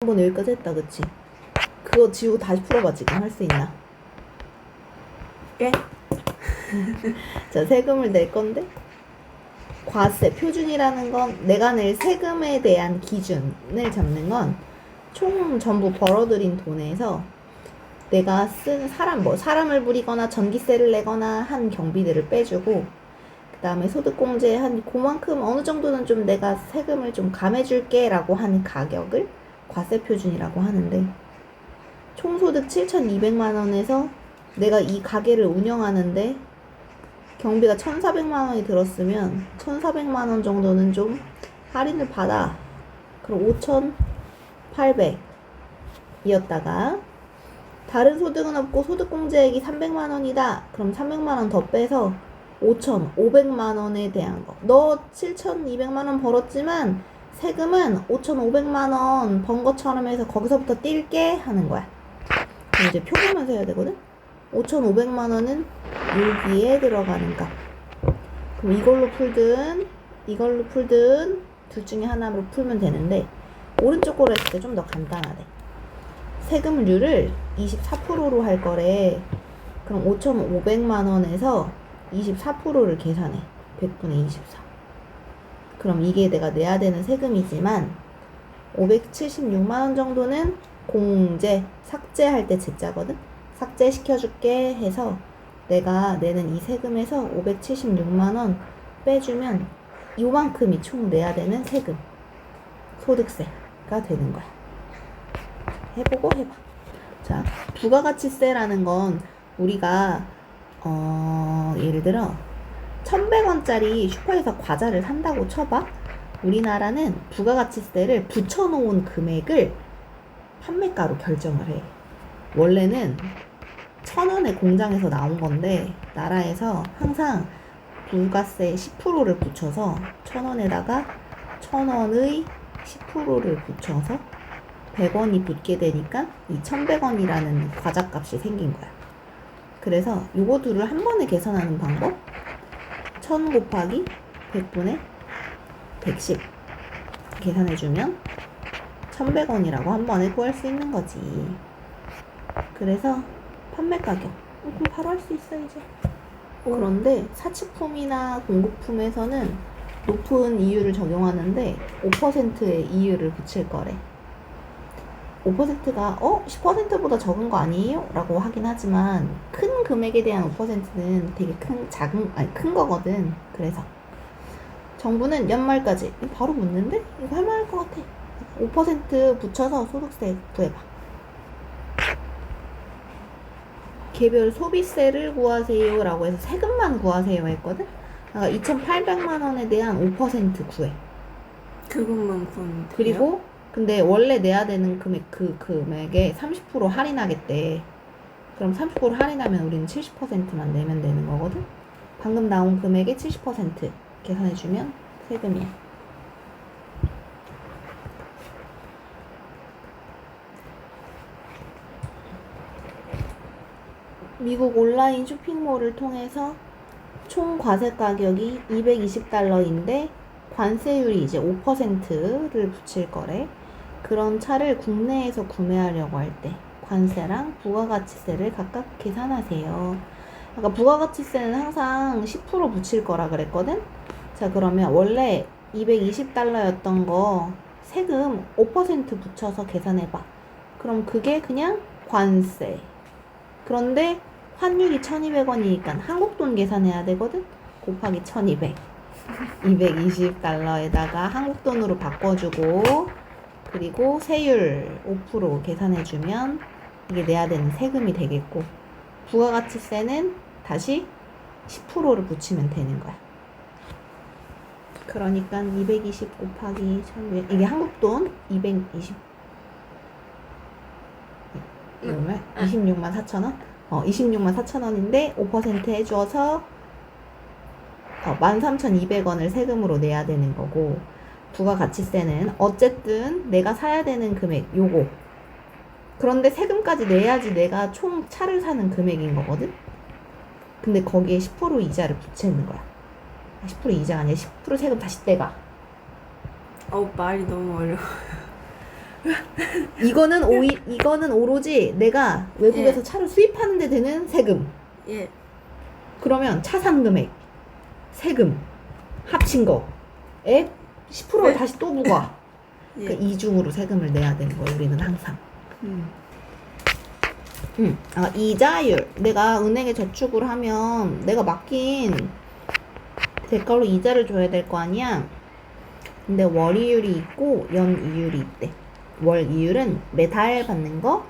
한번 여기까지 했다, 그치? 그거 지우고 다시 풀어봐. 지금 할 수 있나? 예? 자, 세금을 낼 건데 과세, 표준이라는 건 내가 낼 세금에 대한 기준을 잡는 건 총 전부 벌어들인 돈에서 내가 쓴 사람을 부리거나 전기세를 내거나 한 경비들을 빼주고, 그 다음에 소득공제 한 그만큼 어느 정도는 좀 내가 세금을 좀 감해줄게 라고 하는 가격을 과세표준이라고 하는데, 총소득 7,200만 원에서 내가 이 가게를 운영하는데 경비가 1,400만 원이 들었으면 1,400만 원 정도는 좀 할인을 받아. 그럼 5,800이었다가 다른 소득은 없고 소득공제액이 300만 원이다. 그럼 300만 원 더 빼서 5,500만 원에 대한 거. 너 7,200만 원 벌었지만 세금은 5,500만 원 번 것처럼 해서 거기서부터 뛸게 하는 거야. 그럼 이제 표 보면서 해야 되거든? 5,500만 원은 여기에 들어가는 값. 그럼 이걸로 풀든 이걸로 풀든 둘 중에 하나로 풀면 되는데, 오른쪽 거로 했을 때 좀 더 간단하대. 세금률을 24%로 할 거래. 그럼 5,500만 원에서 24%를 계산해. 100분의 24. 그럼 이게 내가 내야 되는 세금이지만 576만 원 정도는 공제, 삭제할 때 제자거든? 삭제시켜줄게 해서 내가 내는 이 세금에서 576만 원 빼주면 요만큼이 총 내야 되는 세금, 소득세가 되는 거야. 해보고 해봐. 자, 부가가치세라는 건 우리가 예를 들어 1,100원짜리 슈퍼에서 과자를 산다고 쳐봐. 우리나라는 부가가치세를 붙여놓은 금액을 판매가로 결정을 해. 원래는 1,000원에 공장에서 나온 건데 나라에서 항상 부가세 10%를 붙여서 1,000원에다가 1,000원의 10%를 붙여서 100원이 붙게 되니까 이 1,100원이라는 과자값이 생긴 거야. 그래서 요거 둘을 한 번에 계산하는 방법, 1,000 곱하기 100분의 110 계산해주면 1,100원이라고 한 번에 구할 수 있는 거지. 그래서 판매 가격, 그럼 바로 할 수 있어 이제. 그런데 사치품이나 공급품에서는 높은 이율을 적용하는데 5%의 이율을 붙일 거래. 5%가 10%보다 적은 거 아니에요? 라고 하긴 하지만 큰 금액에 대한 5%는 되게 큰 거거든. 그래서 정부는 연말까지, 바로 묻는데? 이거 할만할 것 같아. 5% 붙여서 소득세 구해봐. 개별 소비세를 구하세요 라고 해서 세금만 구하세요 했거든? 그러니까 2,800만 원에 대한 5% 구해. 그것만 구하면 돼요? 그리고 근데 원래 내야 되는 금액, 그 금액에 30% 할인하겠대. 그럼 30% 할인하면 우리는 70%만 내면 되는 거거든? 방금 나온 금액의 70% 계산해주면 세금이야. 미국 온라인 쇼핑몰을 통해서 총 과세 가격이 $220인데 관세율이 이제 5%를 붙일 거래. 그런 차를 국내에서 구매하려고 할 때 관세랑 부가가치세를 각각 계산하세요. 아까 부가가치세는 항상 10% 붙일 거라 그랬거든? 자, 그러면 원래 $220였던 거 세금 5% 붙여서 계산해봐. 그럼 그게 그냥 관세. 그런데 환율이 1,200원이니까 한국 돈 계산해야 되거든? 곱하기 1,200. $220에다가 한국 돈으로 바꿔주고, 그리고 세율 5% 계산해주면 이게 내야 되는 세금이 되겠고, 부가가치세는 다시 10%를 붙이면 되는 거야. 그러니까 220 곱하기 1,200, 이게 한국 돈 220, 이러면 26만 4천 원? 26만 4천 원인데 5% 해줘서 13,200원을 세금으로 내야 되는 거고, 부가가치세는 어쨌든 내가 사야 되는 금액 요거, 그런데 세금까지 내야지 내가 총 차를 사는 금액인 거거든? 근데 거기에 10% 이자를 붙이는 거야. 10% 이자가 아니라 10% 세금 다시 떼가. 말이 너무 어려워. 이거는 오로지 내가 외국에서 예. 차를 수입하는데 되는 세금. 예. 그러면 차산 금액, 세금 합친 거에 10%를 네. 다시 또 부과. 예. 그 이중으로 세금을 내야 되는 거야. 우리는 항상. 이자율. 내가 은행에 저축을 하면 내가 맡긴 대가로 이자를 줘야 될 거 아니야. 근데 월이율이 있고 연이율이 있대. 월이율은 매달 받는 거,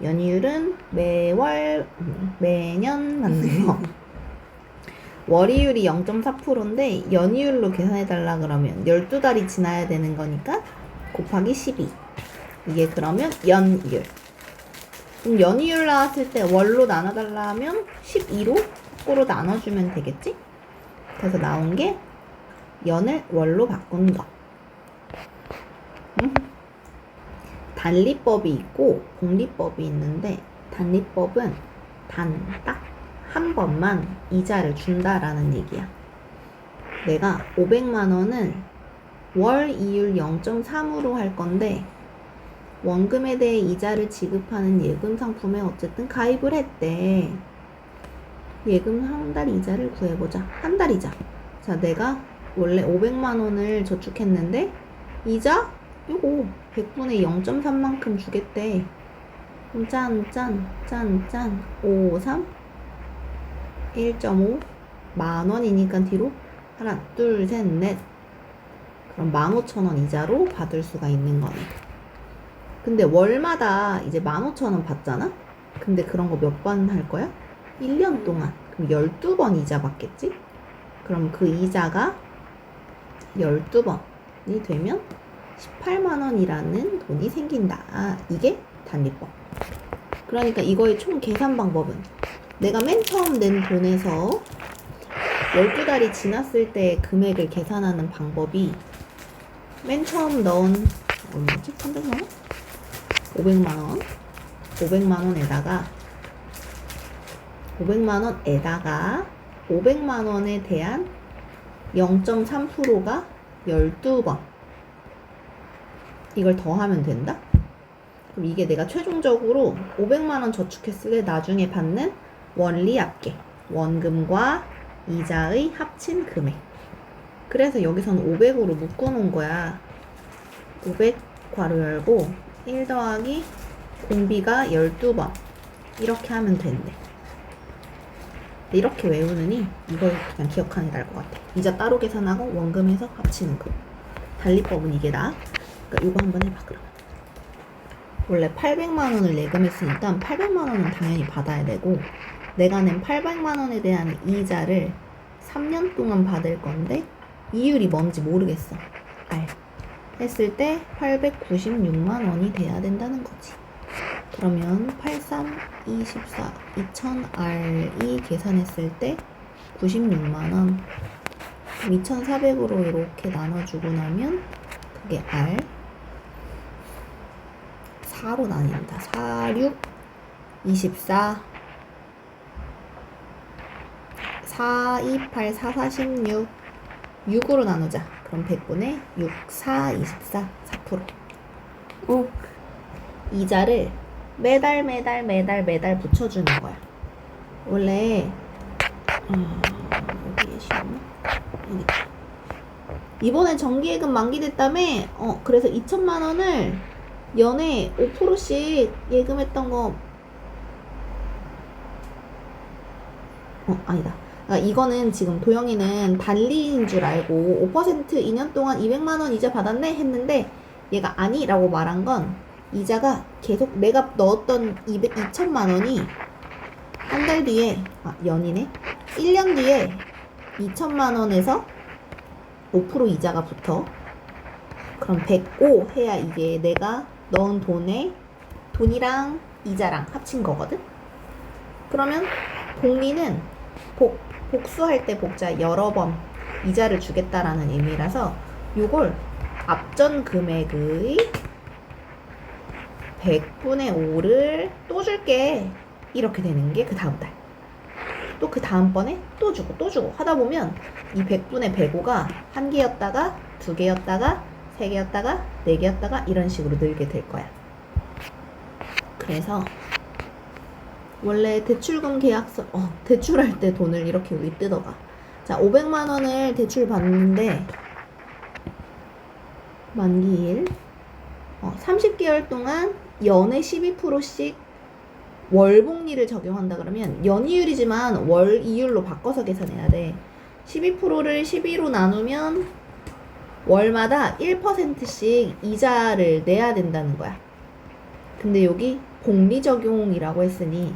연이율은 매년 받는 거. 월이율이 0.4%인데 연이율로 계산해달라 그러면 12달이 지나야 되는 거니까 곱하기 12. 이게 그러면 연이율. 그럼 연이율 나왔을 때 월로 나눠달라 하면 12로 거꾸로 나눠주면 되겠지? 그래서 나온 게 연을 월로 바꾼 거. 단리법이 있고 복리법이 있는데 단리법은 딱 한 번만 이자를 준다라는 얘기야. 내가 500만 원을 월 이율 0.3으로 할 건데 원금에 대해 이자를 지급하는 예금 상품에 어쨌든 가입을 했대. 예금 한 달 이자를 구해보자. 한 달 이자. 자, 내가 원래 500만 원을 저축했는데 이자 요거 100분의 0.3만큼 주겠대. 그럼 짠 5, 3 1.5 만원이니까 뒤로 하나 둘 셋 넷. 그럼 15,000원 이자로 받을 수가 있는 거네. 근데 월마다 이제 15,000원 받잖아? 근데 그런 거 몇 번 할 거야? 1년 동안. 그럼 12번 이자 받겠지? 그럼 그 이자가 12번이 되면 18만원이라는 돈이 생긴다. 이게 단리법. 그러니까 이거의 총 계산 방법은 내가 맨 처음 낸 돈에서 12달이 지났을 때 금액을 계산하는 방법이 맨 처음 넣은 얼마지? 300만원? 500만원 500만원에다가 500만원에 대한 0.3%가 12번 이걸 더하면 된다? 그럼 이게 내가 최종적으로 500만원 저축했을 때 나중에 받는 원리합계 원금과 이자의 합친 금액. 그래서 여기서는 500으로 묶어놓은 거야. 500 괄호 열고 1 더하기 공비가 12번 이렇게 하면 된대. 이렇게 외우느니 이걸 그냥 기억하는 게 나을 것 같아. 이자 따로 계산하고 원금에서 합치는 거. 단리법은 이게 나아. 그러니까 이거 한번 해봐. 그러면 원래 800만 원을 내금했으니까 800만 원은 당연히 받아야 되고 내가 낸 800만 원에 대한 이자를 3년 동안 받을 건데 이율이 뭔지 모르겠어. R 했을 때 896만 원이 돼야 된다는 거지. 그러면 83, 24, 2000R이 계산했을 때 96만 원. 2400으로 이렇게 나눠주고 나면 그게 R 4로 나뉜다. 4, 6, 24 4, 2, 8, 4, 4, 16 6으로 나누자. 그럼 100분의 6, 4, 24 4%. 오. 이자를 매달 붙여주는 거야. 원래 여기에 시험은 여기 이번에 정기예금 만기됐다며. 그래서 2천만 원을 연에 5%씩 예금했던 거 아니다. 이거는 지금 도영이는 단리인 줄 알고 5% 2년 동안 200만 원 이자 받았네 했는데 얘가 아니라고 말한 건 이자가 계속 내가 넣었던 2천만 원이 한 달 뒤에 연이네 1년 뒤에 2천만 원에서 5% 이자가 붙어. 그럼 105 해야 이게 내가 넣은 돈이랑 이자랑 합친 거거든. 그러면 복리는 복수할 때 복자 여러 번 이자를 주겠다라는 의미라서 요걸 앞전 금액의 100분의 5를 또 줄게 이렇게 되는 게 그 다음 달. 또 그 다음번에 또 주고 하다 보면 이 100분의 105가 한 개였다가 두 개였다가 3개였다가 4개였다가 이런 식으로 늘게 될 거야. 그래서 원래 대출금 계약서 대출할 때 돈을 이렇게 여기 뜯어가. 자, 500만 원을 대출 받는데 만기일 30개월 동안 연에 12%씩 월복리를 적용한다 그러면 연이율이지만 월 이율로 바꿔서 계산해야 돼. 12%를 12로 나누면 월마다 1%씩 이자를 내야 된다는 거야. 근데 여기 복리 적용이라고 했으니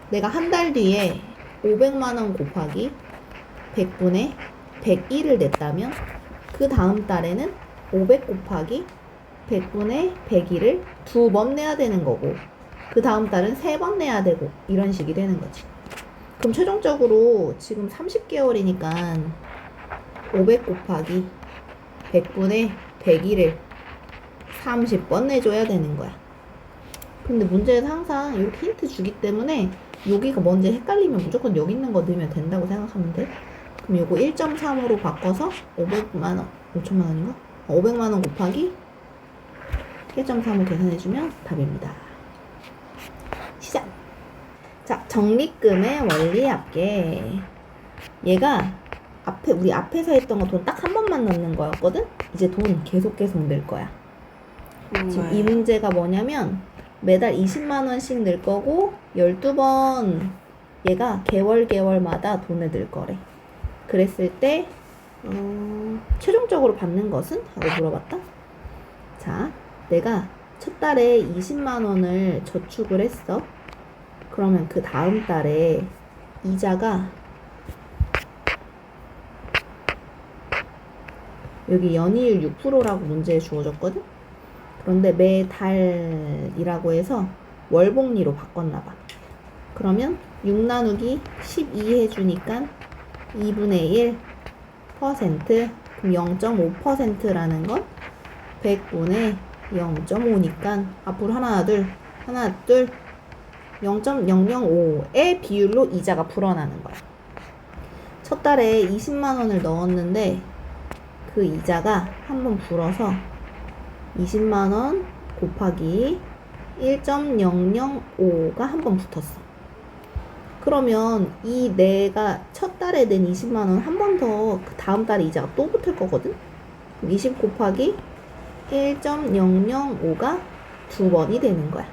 내가 한 달 뒤에 500만 원 곱하기 100분의 101을 냈다면 그 다음 달에는 500 곱하기 100분의 101을 2번 내야 되는 거고 그 다음 달은 3번 내야 되고 이런 식이 되는 거지. 그럼 최종적으로 지금 30개월이니까 500 곱하기 100분의 101을 30번 내줘야 되는 거야. 근데 문제는 항상 이렇게 힌트 주기 때문에 여기가 뭔지 헷갈리면 무조건 여기 있는 거 넣으면 된다고 생각하면 돼. 그럼 요거 1.3으로 바꿔서 500만 원, 5천만 원인가? 500만 원 곱하기 1.3을 계산해주면 답입니다. 시작! 자, 적립금의 원리 합계. 얘가 우리 앞에서 했던 거 돈 딱 한 번만 넣는 거였거든? 이제 돈 계속 넣을 거야. 지금 이 문제가 뭐냐면 매달 20만 원씩 늘 거고 12번 얘가 개월마다 돈을 늘 거래. 그랬을 때 최종적으로 받는 것은? 하고 물어봤다. 자, 내가 첫 달에 20만 원을 저축을 했어. 그러면 그 다음 달에 이자가 여기 연이율 6%라고 문제에 주어졌거든? 그런데 매달이라고 해서 월복리로 바꿨나봐. 그러면 6 나누기 12 해주니까 2분의 1%, 그럼 0.5%라는 건 100분의 0.5니까 앞으로 하나 둘 0.005의 비율로 이자가 불어나는 거야. 첫 달에 20만 원을 넣었는데 그 이자가 한번 불어서 20만 원 곱하기 1.005가 한 번 붙었어. 그러면 이 내가 첫 달에 낸 20만 원 한 번 더 그 다음 달에 이자가 또 붙을 거거든? 20 곱하기 1.005가 2번이 되는 거야.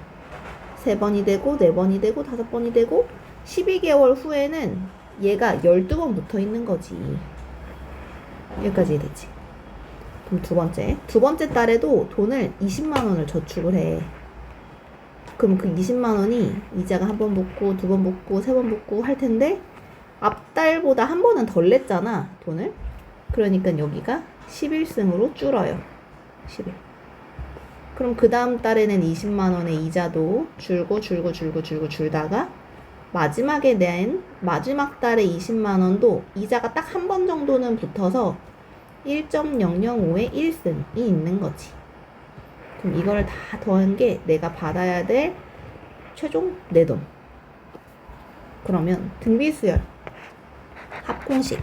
3번이 되고 4번이 되고 5번이 되고 12개월 후에는 얘가 12번 붙어 있는 거지. 여기까지 되지. 그럼 두 번째 달에도 돈을 20만 원을 저축을 해. 그럼 그 20만 원이 이자가 한 번 붙고 두 번 붙고 세 번 붙고 할 텐데 앞달보다 한 번은 덜 냈잖아, 돈을. 그러니까 여기가 11승으로 줄어요. 11. 그럼 그 다음 달에는 20만 원의 이자도 줄다가 마지막에 낸 마지막 달에 20만 원도 이자가 딱 한 번 정도는 붙어서 1.005의 1승이 있는 거지. 그럼 이거를 다 더한 게 내가 받아야 될 최종 내 돈. 그러면 등비수열 합공식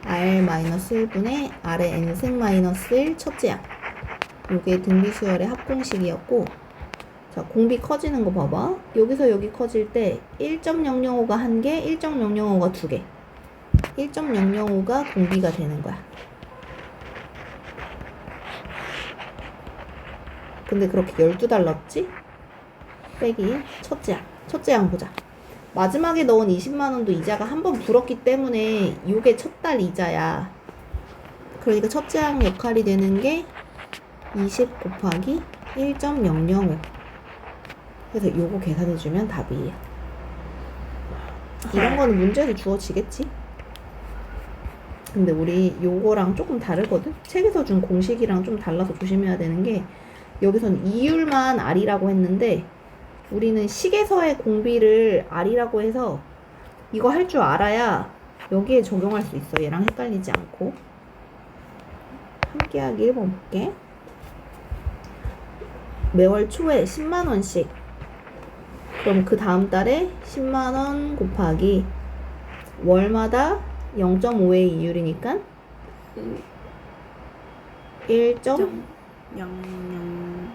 R-1분의 R의 N승-1 첫째 양. 요게 등비수열의 합공식이었고, 자, 공비 커지는 거 봐봐. 여기서 여기 커질 때 1.005가 한 개, 1.005가 두 개. 1.005가 공비가 되는 거야. 근데 그렇게 12달 넣었지? 빼기 첫째 양. 첫째 양 보자. 마지막에 넣은 20만 원도 이자가 한 번 불었기 때문에 요게 첫 달 이자야. 그러니까 첫째 양 역할이 되는 게 20 곱하기 1.005. 그래서 요거 계산해주면 답이에요. 이런 거는 문제에서 주어지겠지? 근데 우리 요거랑 조금 다르거든? 책에서 준 공식이랑 좀 달라서 조심해야 되는 게 여기선 이율만 R이라고 했는데 우리는 식에서의 공비를 R이라고 해서 이거 할 줄 알아야 여기에 적용할 수 있어. 얘랑 헷갈리지 않고. 함께하기 1번 볼게. 매월 초에 10만원씩. 그럼 그 다음 달에 10만원 곱하기 월마다 0.5의 이율이니까 1.005 0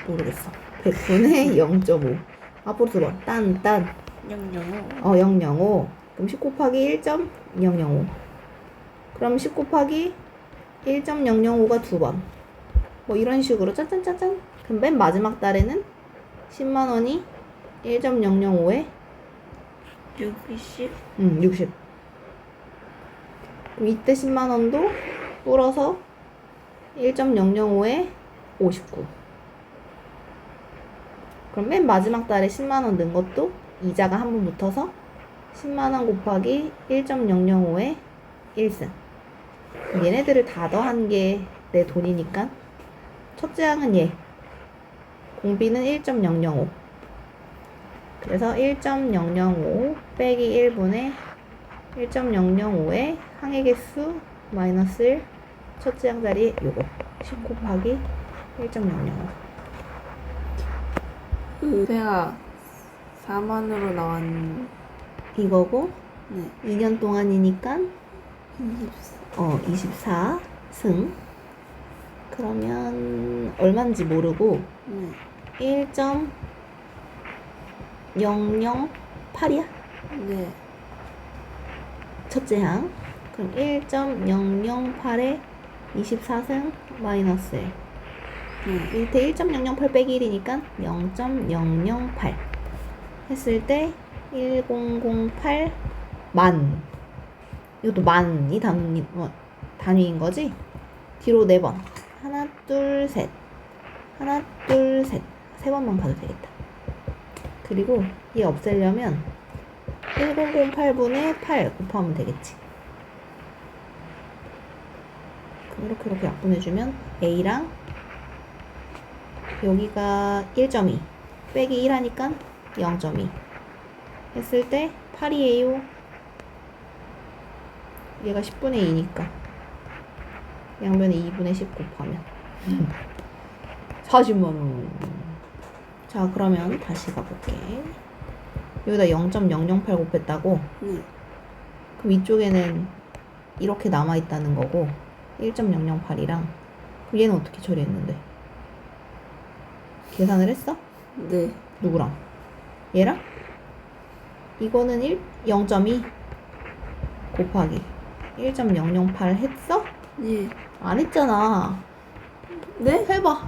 모르겠어. 100분의 0.5. 앞으로 두 번. 딴. 0 005. 그럼 10 곱하기 1.005. 그럼 10 곱하기 1.005가 두 번. 뭐 이런 식으로 짠짠짠짠. 그럼 맨 마지막 달에는 10만 원이 1.005에 60 60. 그럼 이때 10만 원도 불어서 1.005에 59. 그럼 맨 마지막 달에 10만 원 넣은 것도 이자가 한 번 붙어서 10만 원 곱하기 1.005에 1승. 얘네들을 다 더한 게 내 돈이니까 첫째 항은 얘. 공비는 1.005. 그래서 1.005 빼기 1분의 1.005의 항의 개수 마이너스 1. 첫째 항 자리에 요거 10 곱하기 1.005. 의대가 4만으로 나왔는 이거고 네 2년 동안이니까 24 24승. 그러면 얼마인지 모르고 네 1.008이야? 네 첫째 항. 그럼 1.008에 24승 마이너스 1. 네 밑에 1.008 빼기 1이니까 0.008 했을 때 1008 만. 이것도 만이 단위인 거지? 뒤로 4번. 하나, 둘, 셋. 하나, 둘, 셋. 3번만 가도 되겠다. 그리고 얘 없애려면 1008분의 8 곱하면 되겠지. 그럼 이렇게 약분해주면 A랑 여기가 1.2 빼기 1 하니까 0.2 했을 때 8이에요. 얘가 10분의 2니까 양변에 2분의 10 곱하면 40만원. 자, 그러면 다시 가볼게. 여기다 0.008 곱했다고? 네 그럼 이쪽에는 이렇게 남아있다는 거고 1.008이랑 그럼 얘는 어떻게 처리했는데? 계산을 했어? 네 누구랑? 얘랑? 이거는 0.2 곱하기 1.008 했어? 네 안 했잖아. 네? 해봐.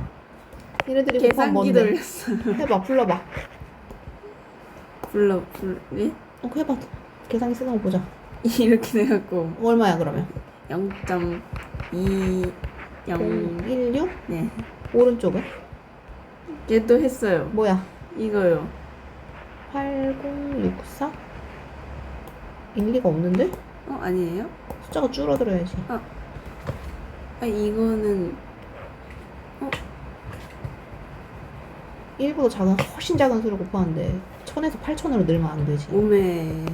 얘네들이 곱한 계산기 뭔데? 돌렸어 해봐. 불러봐. 네? 해봐. 계산기 쓰는 거 보자. 이렇게 돼갖고 얼마야 그러면? 0.2 0 016? 네 오른쪽은? 얘도 했어요 뭐야? 이거요 8064? 일리가 없는데? 아니에요? 숫자가 줄어들어야지. 이거는 1보다 작은 훨씬 작은 수를 곱하는데 1000에서 8000으로 늘면 안 되지. 오메